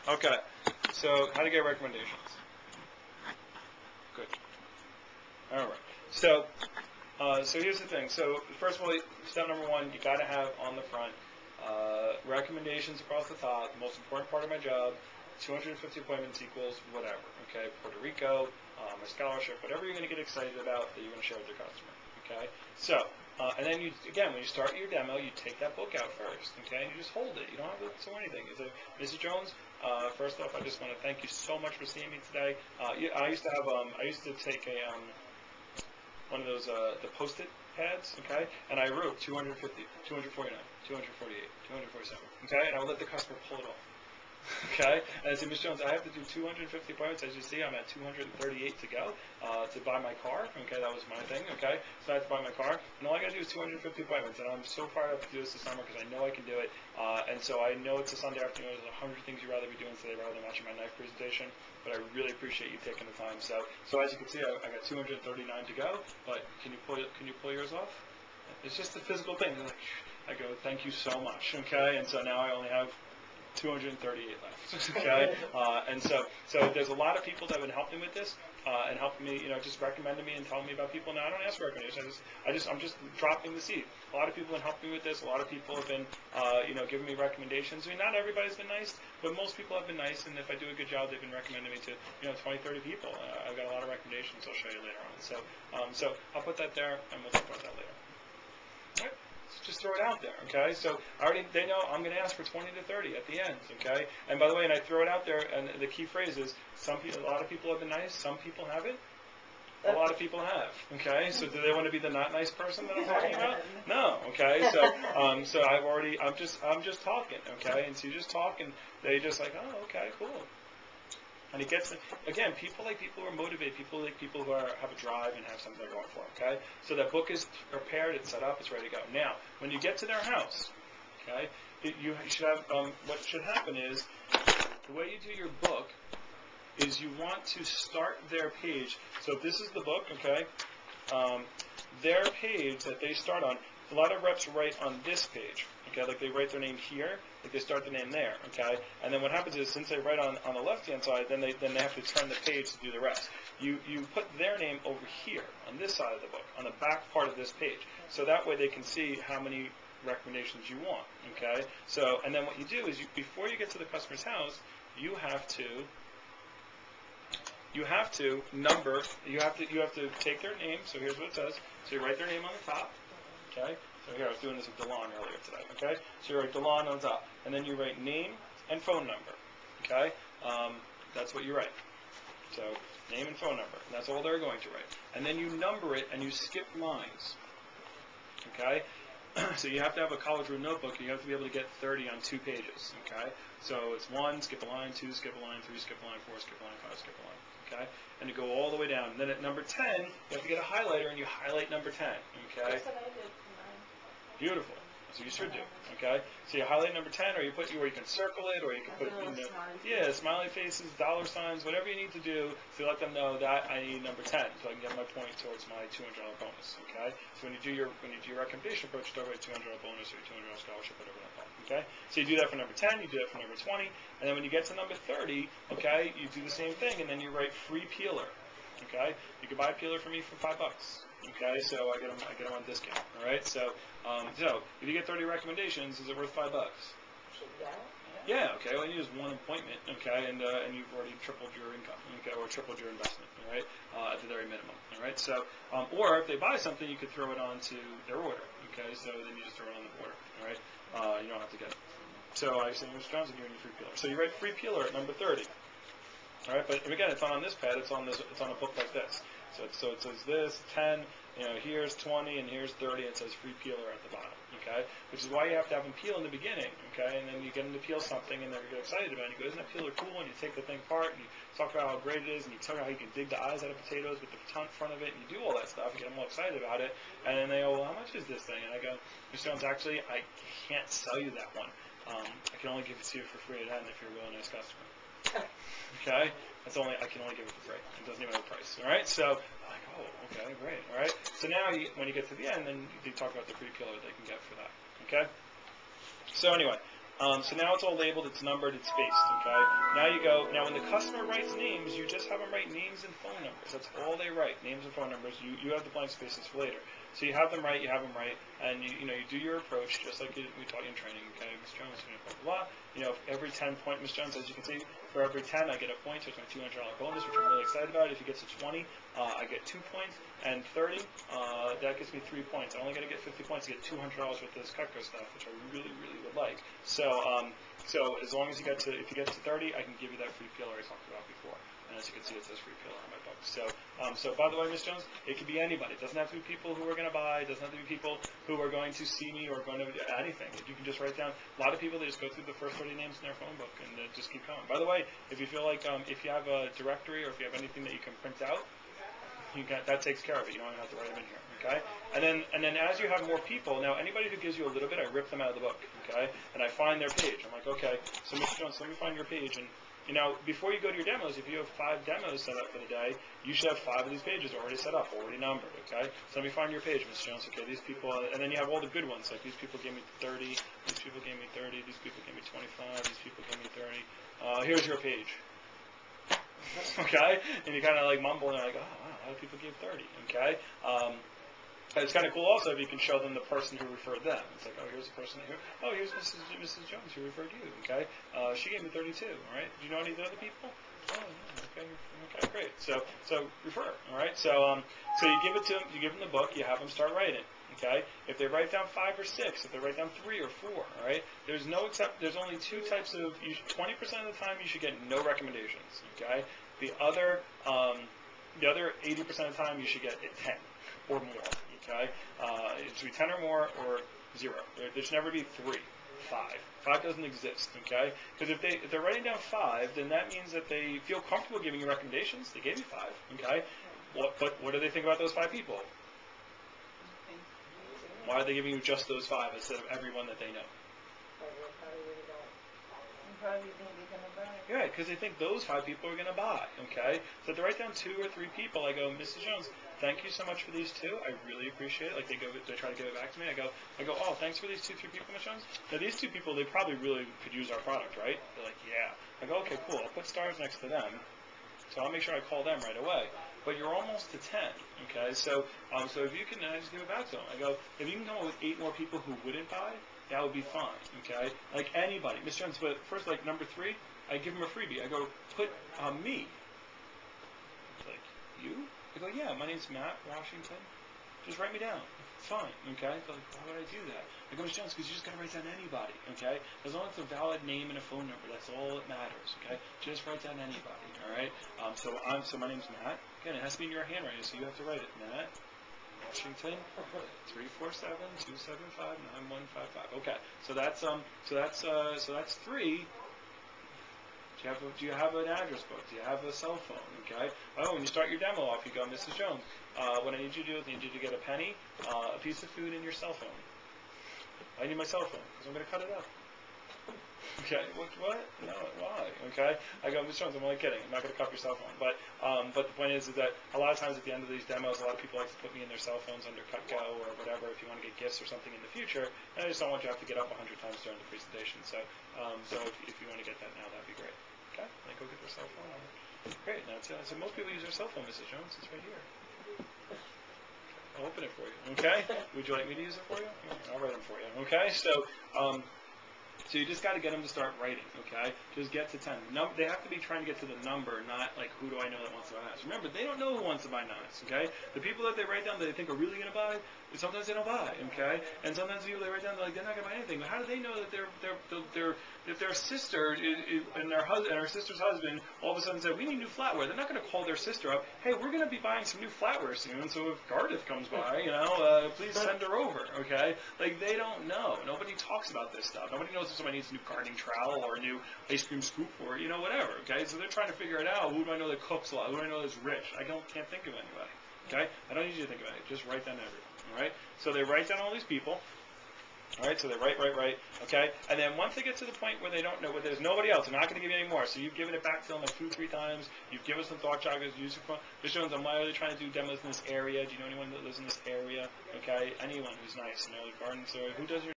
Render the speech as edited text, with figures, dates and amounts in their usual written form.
Okay, so how to get recommendations. Good. All right. So here's the thing. So first of all, step number one, you got to have on the front recommendations across the top. The most important part of my job. 250 appointments equals whatever. Okay, Puerto Rico, my scholarship, whatever you're going to get excited about that you're going to share with your customer. Okay. So and then when you start your demo, you take that book out first. Okay, and you just hold it. You don't have to say anything. Mrs. Jones, first off, I just want to thank you so much for seeing me today. I used to take one of those the post-it pads, okay, and I wrote 250, 249, 248, 247, okay, and I would let the customer pull it off, okay, and I said, Ms. Jones, I have to do 250 appointments. As you see, I'm at 238 to go to buy my car, okay, that was my thing, okay, so I have to buy my car, and all I got to do is 250 appointments, and I'm so fired up to do this summer because I know I can do it, and so I know it's a Sunday afternoon, there's 100 things you'd rather be doing today rather than watching my knife presentation, but I really appreciate you taking the time. So as you can see, I got 239 to go, but can you pull yours off? It's just a physical thing. Like, I go, thank you so much, okay, and so now I only have 238 left, okay, and so there's a lot of people that have been helping with this and helping me, just recommending me and telling me about people. Now I don't ask for recommendations. I'm just dropping the seed. A lot of people have been helping me with this. A lot of people have been, giving me recommendations. I mean, not everybody's been nice, but most people have been nice. And if I do a good job, they've been recommending me to, 20, 30 people. I've got a lot of recommendations. I'll show you later on. So I'll put that there, and we'll talk about that later. All right. Just throw it out there, okay? So they know I'm going to ask for 20 to 30 at the end, okay? And by the way, and I throw it out there, and the key phrase is, a lot of people have been nice, some people haven't. A lot of people have, okay? So do they want to be the not nice person that I'm talking about? No, okay? So I'm just talking, okay? And so you just talk, and they just like, oh, okay, cool. And it gets, again, people like people who are motivated, people like people who have a drive and have something they're going for, okay? So that book is prepared, it's set up, it's ready to go. Now, when you get to their house, okay, you should have, what should happen is, the way you do your book is you want to start their page. So if this is the book, okay, their page that they start on, a lot of reps write on this page, okay, like they write their name here, like they start the name there, okay, and then what happens is, since they write on the left-hand side, then they have to turn the page to do the rest. You put their name over here, on this side of the book, on the back part of this page, so that way they can see how many recommendations you want, okay, so, and then what you do is, before you get to the customer's house, you have to number, you have to take their name, so here's what it says, so you write their name on the top, okay, so here I was doing this with DeLon earlier today, okay, so you write DeLon on top, and then you write name and phone number, okay, that's what you write, so name and phone number, and that's all they're going to write, and then you number it and you skip lines, okay, so you have to have a college room notebook, and you have to be able to get 30 on 2 pages, okay, so it's 1, skip a line, 2, skip a line, 3, skip a line, 4, skip a line, 5, skip a line, okay, and you go all the way down, and then at number 10, you have to get a highlighter, and you highlight number 10, okay, That's what I did for mine. beautiful, that's what you should do, okay, so you highlight number 10, or you can circle it, or you can put, smiley faces, dollar signs, whatever you need to do to let them know that I need number 10, so I can get my point towards my $200 bonus, okay, so when you do your recommendation approach, you talk about $200 bonus or your $200 scholarship, whatever that called, okay, so you do that for number 10, you do that for number 20, and then when you get to number 30, okay, you do the same thing, and then you write free peeler, okay, you can buy a peeler for me for $5, okay, so I get them on discount, all right, so if you get 30 recommendations, is it worth $5? Yeah, okay, all you need is one appointment, okay, and you've already tripled your income, okay, or tripled your investment, all right, at the very minimum, all right, so, or if they buy something, you could throw it onto their order, okay, so then you just throw it on the order, all right, you don't have to get it. So I say, Mr. Johnson, you're in your free peeler. So you write free peeler at number 30, all right, but again, it's not on this pad, it's on a book like this. So it says this, 10, here's 20, and here's 30, and it says free peeler at the bottom, okay? Which is why you have to have them peel in the beginning, okay? And then you get them to peel something, and they're excited about it. And you go, isn't that peeler cool? And you take the thing apart, and you talk about how great it is, and you talk about how you can dig the eyes out of potatoes with the front of it, and you do all that stuff, and get them all excited about it. And then they go, well, how much is this thing? And I go, Mr. Jones, actually, I can't sell you that one. I can only give it to you for free at end if you're a really nice customer. Okay? I can only give it for free. It doesn't even have a price. All right? So, I'm like, oh, okay, great. All right? So now, when you get to the end, then you talk about the free peeler they can get for that. Okay? So anyway, So now it's all labeled, it's numbered, it's spaced, okay? Now when the customer writes names, you just have them write names and phone numbers. That's all they write, names and phone numbers. You have the blank spaces for later. So you have them write, and you do your approach just like we taught you in training, okay? Ms. Jones, blah, blah, blah. Every 10 point, Ms. Jones, as you can see, for every 10 I get a point, so it's my $200 bonus, which I'm really excited about. If you get to 20, I get 2 points, and 30, that gives me 3 points. I only got to get 50 points to get $200 worth of this Cutco stuff, which I really, really would like. So as long as if you get to 30, I can give you that free peeler I talked about before. And as you can see, it says free peeler on my book. So by the way, Ms. Jones, it could be anybody. It doesn't have to be people who are going to buy. It doesn't have to be people who are going to see me or going to anything. You can just write down. A lot of people, they just go through the first 30 names in their phone book and just keep going. By the way, if you feel like if you have a directory or if you have anything that you can print out, that takes care of it. You don't even have to write them in here, okay? And then as you have more people, now anybody who gives you a little bit, I rip them out of the book, okay? And I find their page. I'm like, okay, so Mr. Jones, let me find your page. And before you go to your demos, if you have 5 demos set up for the day, you should have 5 of these pages already set up, already numbered, okay? So let me find your page, Mr. Jones. Okay, these people, and then you have all the good ones, like these people gave me 30, these people gave me 30, these people gave me 25, these people gave me 30. Here's your page. Okay? And you kind of like mumble and you're like, oh, wow, a lot of people gave 30, okay? It's kind of cool also if you can show them the person who referred them. It's like, oh, here's the person here. Oh, here's Mrs. Jones who referred you, okay? She gave me 32, all right? Do you know any of the other people? Oh, yeah, okay, great. So refer, all right? So you give it to them, you give them the book, you have them start writing, okay? If they write down 5 or 6, if they write down 3 or 4, all right? There's only 2 types of, 20% of the time you should get no recommendations, okay? The other 80% of the time you should get 10 or more, okay? It should be 10 or more or 0. There should never be 3, 5. 5 doesn't exist, okay? Because if they're writing down 5, then that means that they feel comfortable giving you recommendations. They gave you 5, okay? But what do they think about those 5 people? Why are they giving you just those 5 instead of everyone that they know? Yeah, because they think those 5 people are going to buy, okay? So if they write down 2 or 3 people, I go, Mrs. Jones, thank you so much for these 2. I really appreciate it. Like, they try to give it back to me. I go, oh, thanks for these 2, 3 people, Mrs. Jones. Now, these 2 people, they probably really could use our product, right? They're like, yeah. I go, okay, cool. I'll put stars next to them. So I'll make sure I call them right away. But you're almost to 10, okay? So if you can, I just give it back to them. I go, if you can come up with 8 more people who wouldn't buy, that would be fine, okay? Like anybody. Mr. Jones, but first, like number 3, I give him a freebie. I go, put me. He's like, you? I go, yeah, my name's Matt Washington. Just write me down. It's fine, okay? So like, why would I do that? I go, Mr. Jones, because you just got to write down anybody, okay? As long as it's a valid name and a phone number, that's all that matters, okay? Just write down anybody, all right? So my name's Matt. Again, it has to be in your handwriting, so you have to write it. Matt Washington, 347-275-9155. Okay, so that's 3. Do you have an address book? Do you have a cell phone? Okay. Oh, when you start your demo off, you go, Mrs. Jones, what I need you to do is I need you to get a penny, a piece of food, and your cell phone. I need my cell phone because I'm going to cut it up. Okay. What? No. Why? Okay. I go, Mr. Jones, I'm only kidding. I'm not going to cut your cell phone. But the point is that a lot of times at the end of these demos, a lot of people like to put me in their cell phones under Cutco or whatever if you want to get gifts or something in the future. And I just don't want you to have to get up 100 times during the presentation. So if you want to get that now, that'd be great. Okay. Then go get their cell phone. Great. Now, so most people use their cell phone, Mrs. Jones. It's right here. I'll open it for you. Okay. Would you like me to use it for you? I'll write them for you. Okay. So you just got to get them to start writing, okay? Just get to 10. They have to be trying to get to the number, not like, who do I know that wants to buy knives? Remember, they don't know who wants to buy knives, okay? The people that they write down that they think are really going to buy, sometimes they don't buy, okay? And sometimes the people they write down, they're like, they're not going to buy anything. But how do they know that if their sister and their husband and her sister's husband all of a sudden said, we need new flatware? They're not going to call their sister up, hey, we're going to be buying some new flatware soon, so if Gareth comes by, please send her over, okay? Like, they don't know. Nobody talks about this stuff. Nobody knows if somebody needs a new gardening trowel or a new ice cream scoop or, whatever, okay? So they're trying to figure it out. Who do I know that cooks a lot? Who do I know that's rich? I can't think of anybody, okay? I don't need you to think about it. Just write down everyone, all right? So they write down all these people. All right, so they write, okay? And then once they get to the point where they don't know, where there's nobody else, they're not going to give you any more. So you've given it back to them like 2 or 3 times. You've given some thought joggers, use your phone. Mr. Jones, I'm literally trying to do demos in this area. Do you know anyone that lives in this area? Okay, anyone who's nice, garden. So who does your